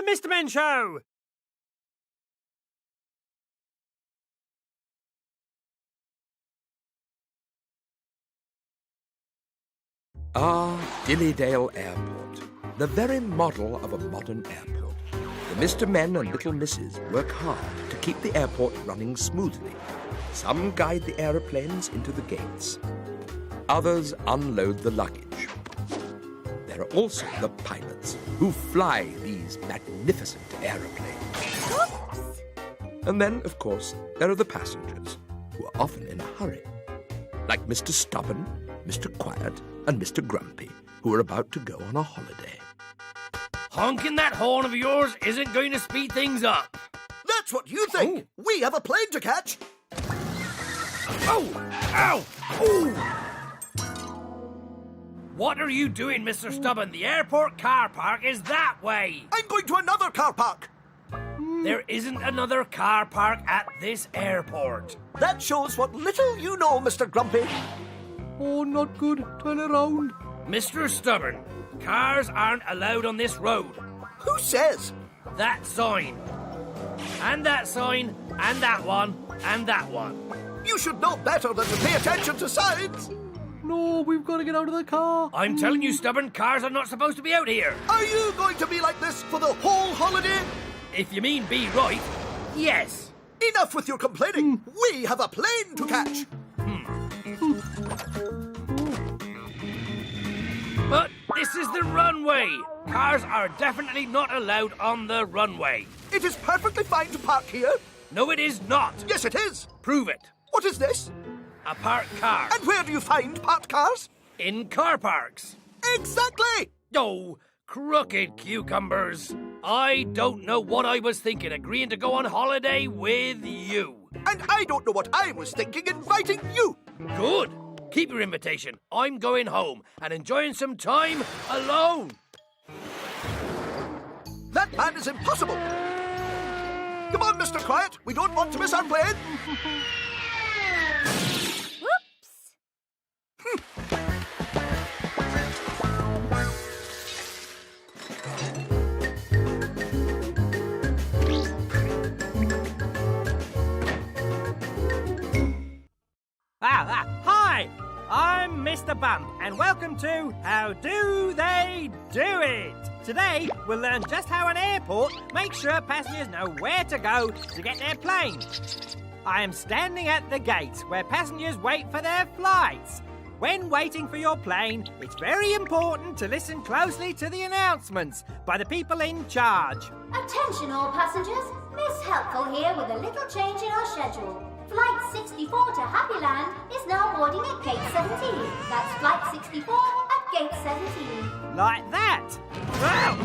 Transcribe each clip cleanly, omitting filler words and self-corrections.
Mr. Men Show! Dillydale Airport, the very model of a modern airport. The Mr. Men and Little Misses work hard to keep the airport running smoothly. Some guide the aeroplanes into the gates. Others unload the luggage. There are also the pilots who fly these magnificent aeroplanes. Oops! And then, of course, there are the passengers, who are often in a hurry, like Mr. Stubborn, Mr. Quiet, and Mr. Grumpy, who are about to go on a holiday. Honking that horn of yours isn't going to speed things up. That's what you think. Oh. We have a plane to catch. Oh! Ow! Ooh! What are you doing, Mr. Stubborn? The airport car park is that way. I'm going to another car park. There isn't another car park at this airport. That shows what little you know, Mr. Grumpy. Oh, not good. Turn around. Mr. Stubborn, cars aren't allowed on this road. Who says? That sign. And that sign, and that one, and that one. You should know better than to pay attention to signs. No, we've got to get out of the car. I'm telling you, Stubborn, cars are not supposed to be out here. Are you going to be like this for the whole holiday? If you mean be right, yes. Enough with your complaining. We have a plane to catch. But this is the runway. Cars are definitely not allowed on the runway. It is perfectly fine to park here. No, it is not. Yes, it is. Prove it. What is this? A parked car. And where do you find parked cars? In car parks. Exactly. Oh, crooked cucumbers. I don't know what I was thinking agreeing to go on holiday with you. And I don't know what I was thinking inviting you. Good. Keep your invitation. I'm going home and enjoying some time alone. That man is impossible. Come on, Mr. Quiet. We don't want to miss our plane. Hi! I'm Mr. Bump, and welcome to How Do They Do It? Today, we'll learn just how an airport makes sure passengers know where to go to get their plane. I am standing at the gates where passengers wait for their flights. When waiting for your plane, it's very important to listen closely to the announcements by the people in charge. Attention all passengers, Miss Helpful here with a little change in our schedule. Flight 64 to Happy Land is now boarding at Gate 17. That's Flight 64 at Gate 17. Like that. Wow!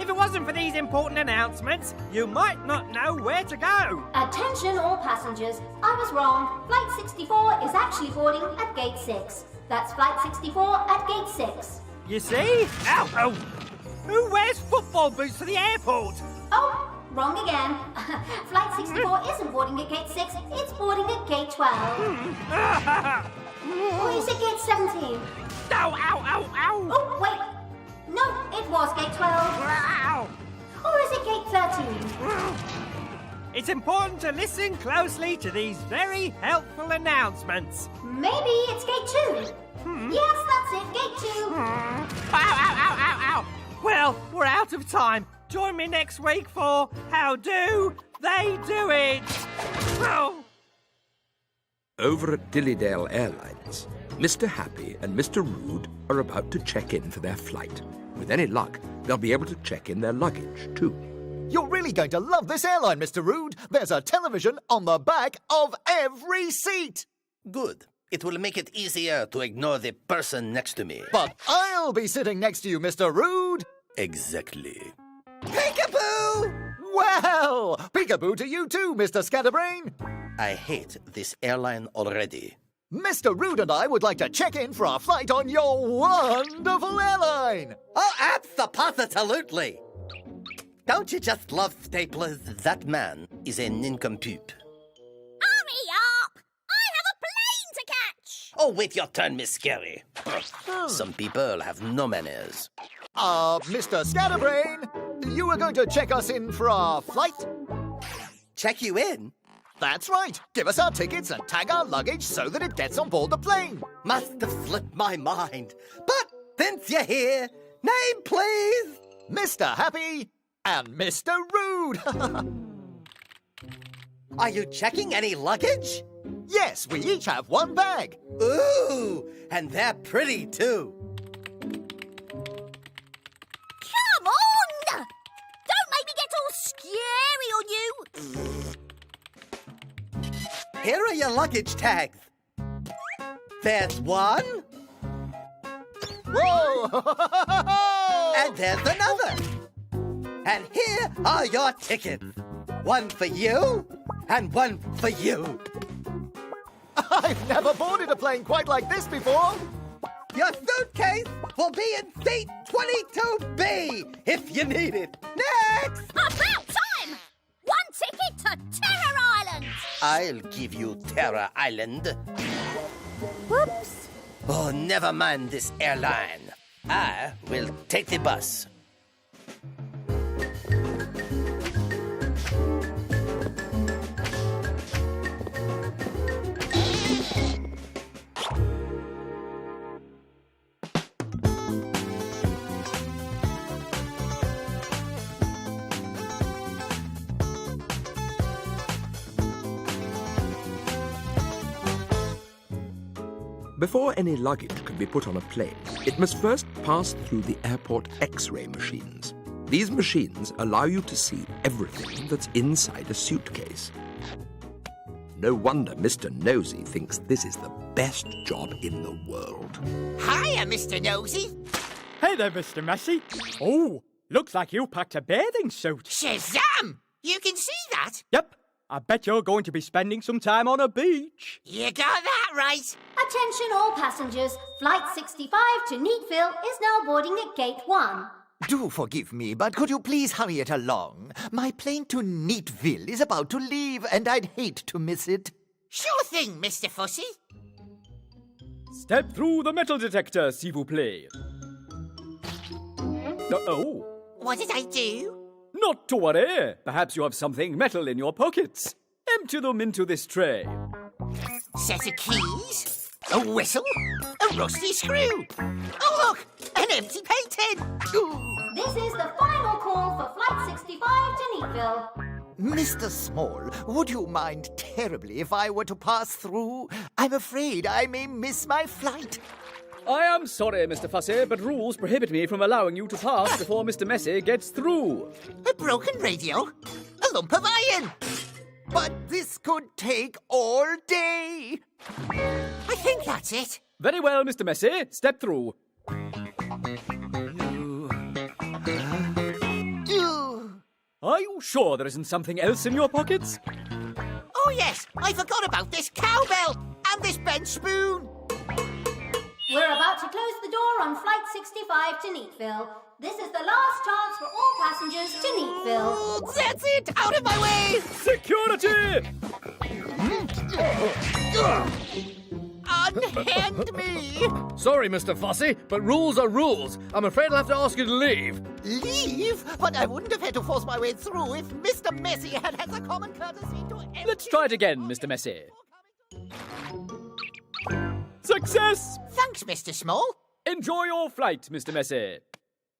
If it wasn't for these important announcements, you might not know where to go. Attention all passengers, I was wrong. Flight 64 is actually boarding at Gate 6. That's Flight 64 at Gate 6. You see? Ow! Ow! Who wears football boots to the airport? Oh, wrong again. Flight 64 isn't boarding at Gate 6, it's boarding at Gate 12. Or is it Gate 17? Ow! Ow! Ow! Ow! Oh, wait. No, it was Gate 12. Ow! Or is it Gate 13? It's important to listen closely to these very helpful announcements. Maybe it's Gate 2. Yes, that's it, Gate 2. Ow! Ow! Ow! Ow! Ow! Well, we're out of time. Join me next week for How Do They Do It? Oh. Over at Dillydale Airlines, Mr. Happy and Mr. Rude are about to check in for their flight. With any luck, they'll be able to check in their luggage, too. You're really really going to love this airline, Mr. Rude. There's a television on the back of every seat. Good. It will make it easier to ignore the person next to me. But I'll be sitting next to you, Mr. Rude. Exactly. Peekaboo! Well, peekaboo to you too, Mr. Scatterbrain. I hate this airline already. Mr. Rude and I would like to check in for our flight on your wonderful airline. Oh, abso-positively! Don't you just love staplers? That man is a nincompoop. Hurry up! I have a plane to catch! Oh, wait your turn, Miss Scary. Some people have no manners. Mr. Scatterbrain, you were going to check us in for our flight? Check you in? That's right. Give us our tickets and tag our luggage so that it gets on board the plane. Must have slipped my mind. But since you're here, name please? Mr. Happy and Mr. Rude. Are you checking any luggage? Yes, we each have one bag. Ooh, and they're pretty too. Come on! Don't make me get all scary on you! Here are your luggage tags. There's one. Whoa! And there's another. And here are your tickets. One for you, and one for you. I've never boarded a plane quite like this before. Your suitcase will be in seat 22B if you need it. Next! About time! One ticket to Terror Island! I'll give you Terror Island. Whoops. Oh, never mind this airline. I will take the bus. Before any luggage can be put on a plane, it must first pass through the airport X-ray machines. These machines allow you to see everything that's inside a suitcase. No wonder Mr. Nosy thinks this is the best job in the world. Hiya, Mr. Nosy. Hey there, Mr. Messy. Oh, looks like you packed a bathing suit. Shazam! You can see that? Yep, I bet you're going to be spending some time on a beach. You got that right. Attention all passengers. Flight 65 to Neatville is now boarding at Gate 1. Do forgive me, but could you please hurry it along? My plane to Neatville is about to leave, and I'd hate to miss it. Sure thing, Mr. Fussy. Step through the metal detector, s'il vous plaît. Oh, What did I do? not to worry. Perhaps you have something metal in your pockets. Empty them into this tray. Set of keys, a whistle, a rusty screw. Oh, look, an empty painting. Ooh. This is the final call for Flight 65 to Neatville. Mr. Small, would you mind terribly if I were to pass through? I'm afraid I may miss my flight. I am sorry, Mr. Fussy, but rules prohibit me from allowing you to pass before Mr. Messy gets through. A broken radio, a lump of iron. But this could take all day. I think that's it. Very well, Mr. Messy. Step through. Are you sure there isn't something else in your pockets? Oh, yes, I forgot about this cowbell and this bench spoon. We're about to close the door on Flight 65 to Neatville. This is the last chance for all passengers to Neatville. That's it, out of my way. Security! Unhand me. Sorry, Mr. Fussy, but rules are rules. I'm afraid I'll have to ask you to leave. Leave? But I wouldn't have had to force my way through if Mr. Messy had the common courtesy to... Let's try it again, Mr. Messy. Success! Thanks, Mr. Small. Enjoy your flight, Mr. Messy.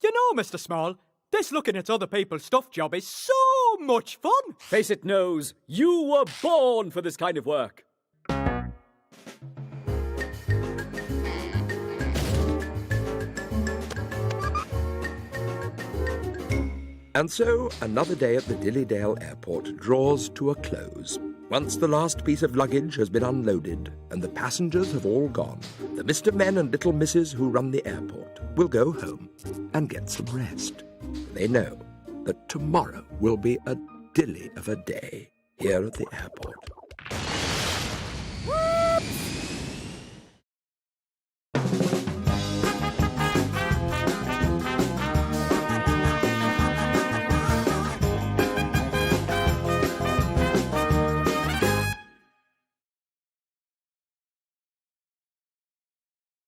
You know, Mr. Small, this looking at other people's stuff job is so much fun. Face it, Nose, you were born for this kind of work. And so another day at the Dillydale Airport draws to a close. Once the last piece of luggage has been unloaded and the passengers have all gone, the Mr. Men and Little Misses who run the airport will go home and get some rest. They know that tomorrow will be a dilly of a day here at the airport.